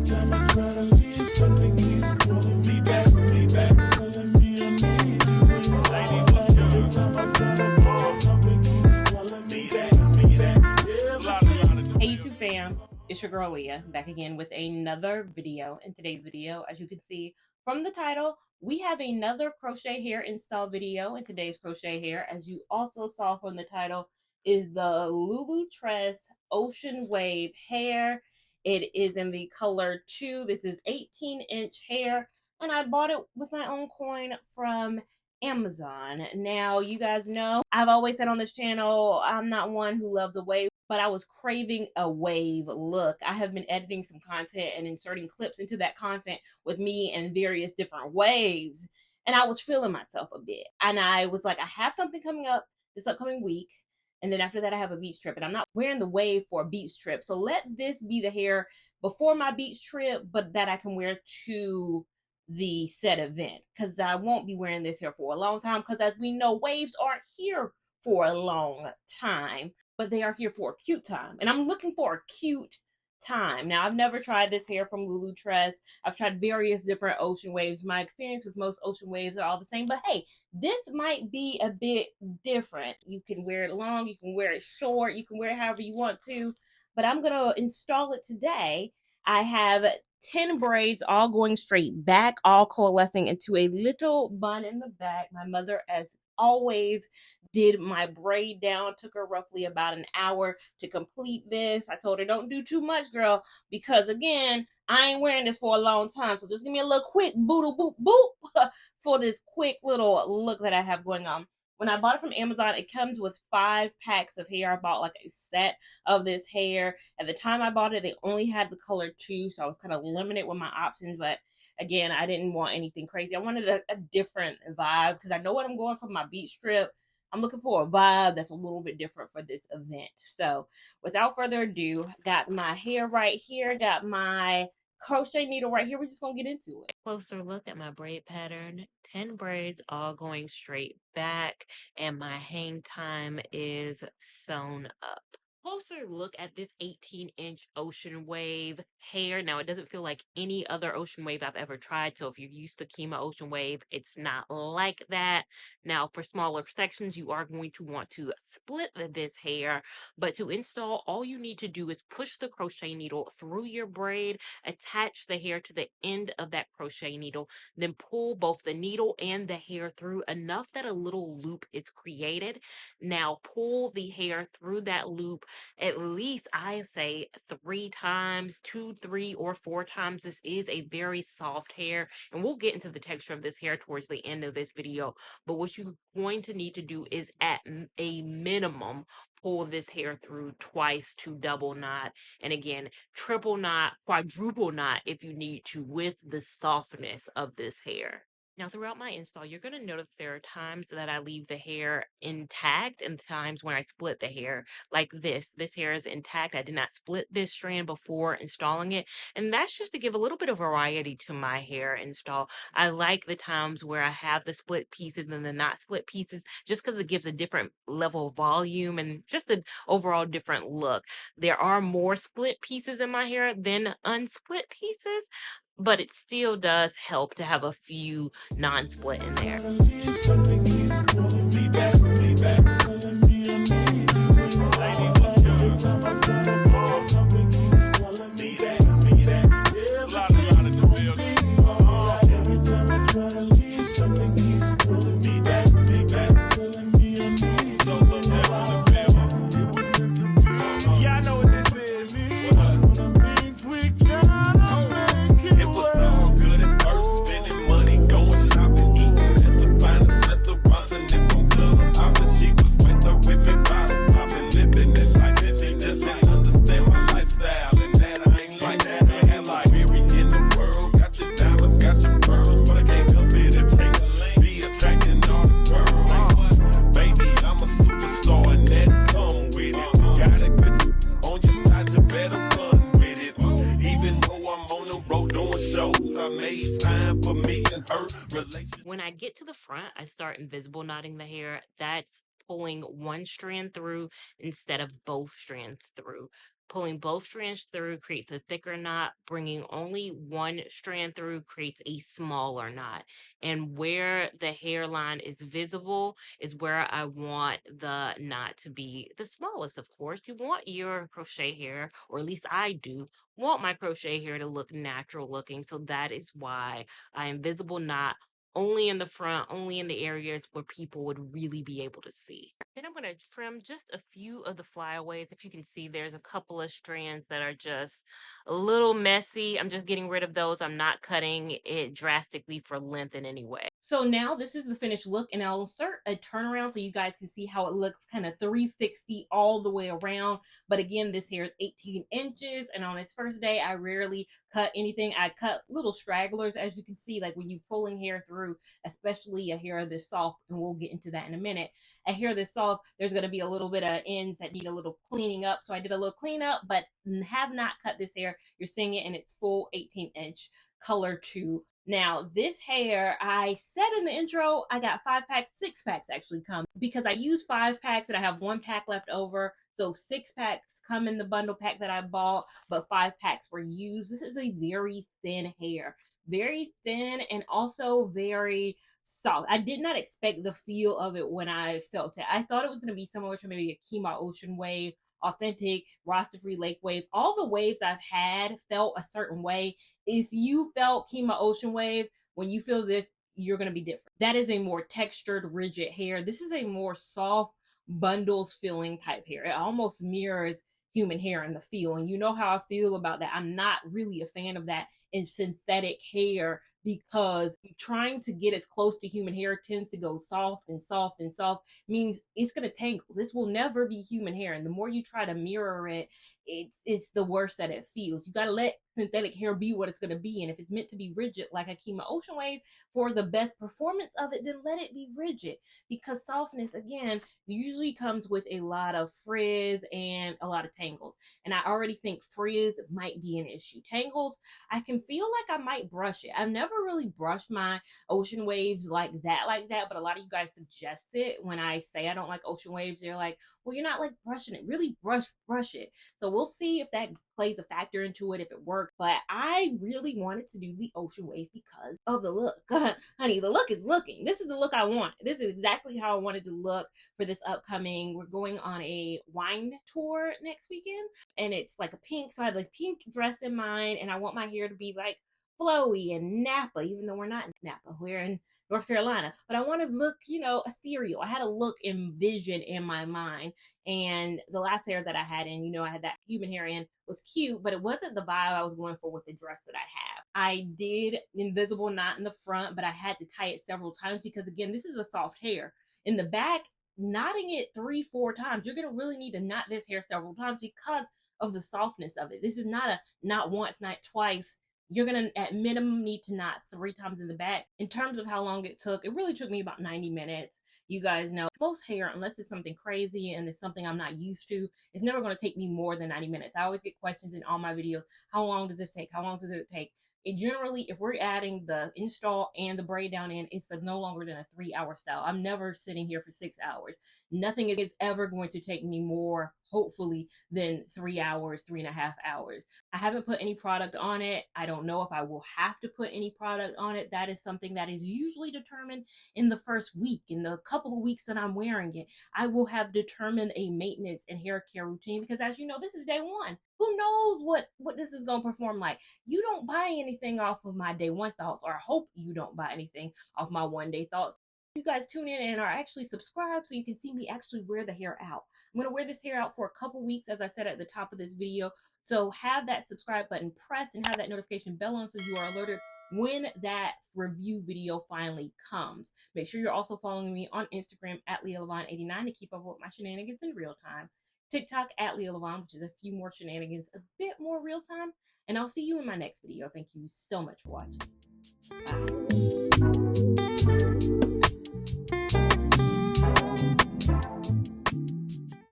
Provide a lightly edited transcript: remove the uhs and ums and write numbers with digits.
time I try to leave, something keeps pulling me back, telling me I'm made. Every time I try to call, something keeps telling me back. Hey YouTube fam, it's your girl Leah, back again with another video. In today's video, as you can see from the title, we have another crochet hair install video. In today's crochet hair, as you also saw from the title, is the Lulutress Ocean Wave hair. It is in the color 2. This is 18-inch hair, and I bought it with my own coin from Amazon. Now, you guys know I've always said on this channel, I'm not one who loves a wave, but I was craving a wave look. I have been editing some content and inserting clips into that content with me and various different waves, and I was feeling myself a bit. And I was like, I have something coming up this upcoming week, and then after that I have a beach trip, and I'm not wearing the wave for a beach trip. So let this be the hair before my beach trip, but that I can wear to the said event, because I won't be wearing this hair for a long time, because as we know, waves aren't here for a long time, but they are here for a cute time, and I'm looking for a cute time. Now, I've never tried this hair from Lulutress. I've tried various different ocean waves. My experience with most ocean waves are all the same, but hey, this might be a bit different. You can wear it long, you can wear it short, you can wear it however you want to, but I'm gonna install it today. I have 10 braids all going straight back, all coalescing into a little bun in the back. My mother, as always, did my braid down. Took her roughly about an hour to complete this. I told her, don't do too much, girl, because again, I ain't wearing this for a long time. So just give me a little quick boodle boop boop for this quick little look that I have going on. When I bought it from Amazon, it comes with 5 packs of hair. I bought like a set of this hair. At the time I bought it, they only had the color 2, so I was kind of limited with my options, but again, I didn't want anything crazy. I wanted a different vibe, because I know what I'm going for my beach trip. I'm looking for a vibe that's a little bit different for this event. So without further ado, got my hair right here, got my crochet needle right here. We're just gonna get into it. Closer look at my braid pattern. 10 braids all going straight back, and my hang time is sewn up. Closer look at this 18-inch ocean wave hair. Now, it doesn't feel like any other ocean wave I've ever tried. So if you're used to Kima ocean wave, it's not like that. Now, for smaller sections, you are going to want to split this hair. But to install, all you need to do is push the crochet needle through your braid, attach the hair to the end of that crochet needle, then pull both the needle and the hair through enough that a little loop is created. Now, pull the hair through that loop at least, I say, 3 times, 2, 3, or 4 times. This is a very soft hair, and we'll get into the texture of this hair towards the end of this video. But what you're going to need to do is, at a minimum, pull this hair through twice to double knot, and again, triple knot, quadruple knot if you need to, with the softness of this hair. Now, throughout my install, you're going to notice there are times that I leave the hair intact and times when I split the hair. Like this hair is intact. I did not split this strand before installing it, and that's just to give a little bit of variety to my hair install. I like the times where I have the split pieces and the not split pieces, just because it gives a different level of volume and just an overall different look. There are more split pieces in my hair than unsplit pieces, but it still does help to have a few non-split in there. Something keeps pulling me back, telling me I'm made. Every time I try to call, something keeps telling me back. Every time I try to leave, something keeps pulling me back, telling me I'm made. Yeah, I know what this is. One of these we gotta make it. It was all good at first, spending money, going shopping, eating at the finest restaurants and different clubs. After she was with her with me, bottle popping, living it like that. She just didn't understand my lifestyle, and that I ain't like that. And like weary in the world, got your diamonds, got your pearls, but I can't help it if they be attracting all the girls. Baby, I'm a superstar, and that come with it. Got a good on your side, you better run with it. Even though I'm on the road doing shows, I made time for me and her relationship. When I get to the front, I start invisible knotting the hair. That's pulling one strand through instead of both strands through. Pulling both strands through creates a thicker knot. Bringing only one strand through creates a smaller knot. And where the hairline is visible is where I want the knot to be the smallest, of course. You want your crochet hair, or at least I do, want my crochet hair to look natural looking. So that is why I am visible knot only in the front, only in the areas where people would really be able to see. Then I'm going to trim just a few of the flyaways. If you can see, there's a couple of strands that are just a little messy. I'm just getting rid of those. I'm not cutting it drastically for length in any way. So now this is the finished look, and I'll insert a turnaround so you guys can see how it looks kind of 360 all the way around. But again, this hair is 18 inches, and on its first day, I rarely cut anything. I cut little stragglers, as you can see, like when you pulling hair through, especially a hair this soft, and we'll get into that in a minute. A hair this soft, there's going to be a little bit of ends that need a little cleaning up. So I did a little cleanup, but have not cut this hair. You're seeing it in its full 18-inch color too. Now, this hair, I said in the intro, I got 5 packs, 6 packs actually come because I used 5 packs and I have 1 pack left over. So 6 packs come in the bundle pack that I bought, but 5 packs were used. This is a very thin hair, very thin, and also very soft. I did not expect the feel of it when I felt it. I thought it was going to be similar to maybe a Kima Ocean Wave, Authentic, Rasta Free Lake Wave. All the waves I've had felt a certain way. If you felt Kima Ocean Wave, when you feel this, you're going to be different. That is a more textured, rigid hair. This is a more soft, bundles feeling type hair. It almost mirrors human hair in the feel. And you know how I feel about that. I'm not really a fan of that in synthetic hair, because trying to get as close to human hair tends to go soft and soft and soft, means it's going to tangle. This will never be human hair. And the more you try to mirror it, it's the worse that it feels. You got to let synthetic hair be what it's going to be. And if it's meant to be rigid, like a Kima Ocean Wave, for the best performance of it, then let it be rigid. Because softness, again, usually comes with a lot of frizz and a lot of tangles. And I already think frizz might be an issue. Tangles, I can feel like I might brush it. I've never really brushed my ocean waves like that, but a lot of you guys suggest it. When I say I don't like ocean waves, they're like, well, you're not like brushing it. Really brush it. So we'll see if that plays a factor into it, if it works. But I really wanted to do the ocean wave because of the look. Honey, the look is looking. This is the look I want. This is exactly how I wanted to look for this upcoming. We're going on a wine tour next weekend, and it's like a pink. So I have a pink dress in mind, and I want my hair to be like flowy and Napa, even though we're not in Napa. We're in North Carolina, but I want to look, ethereal. I had a look envision in my mind, and the last hair that I had in, I had that human hair in, was cute, but it wasn't the vibe I was going for with the dress that I have. I did invisible knot in the front, but I had to tie it several times because, again, this is a soft hair. In the back, knotting it 3-4 times, you're going to really need to knot this hair several times because of the softness of it. This is not a not once, not twice. You're going to, at minimum, need to knot 3 times in the back. In terms of how long it really took me about 90 minutes. You guys know, most hair, unless it's something crazy and it's something I'm not used to, it's never going to take me more than 90 minutes. I always get questions in all my videos, how long does this take? How long does it take? And generally, if we're adding the install and the braid down in, it's no longer than a 3-hour style. I'm never sitting here for 6 hours. Nothing is ever going to take me more, hopefully, than 3 hours, 3.5 hours. I haven't put any product on it. I don't know if I will have to put any product on it. That is something that is usually determined in the first week. In the couple of weeks that I'm wearing it, I will have determined a maintenance and hair care routine, because as you know, this is day one. Who knows what this is going to perform like? You don't buy anything off of my day one thoughts, or I hope you don't buy anything off my one day thoughts. You guys tune in and are actually subscribed so you can see me actually wear the hair out. I'm going to wear this hair out for a couple weeks, as I said at the top of this video. So have that subscribe button pressed and have that notification bell on so you are alerted when that review video finally comes. Make sure you're also following me on Instagram at Lia Lavon 89 to keep up with my shenanigans in real time. TikTok at Lia Lavon, which is a few more shenanigans, a bit more real time. And I'll see you in my next video. Thank you so much for watching. Bye.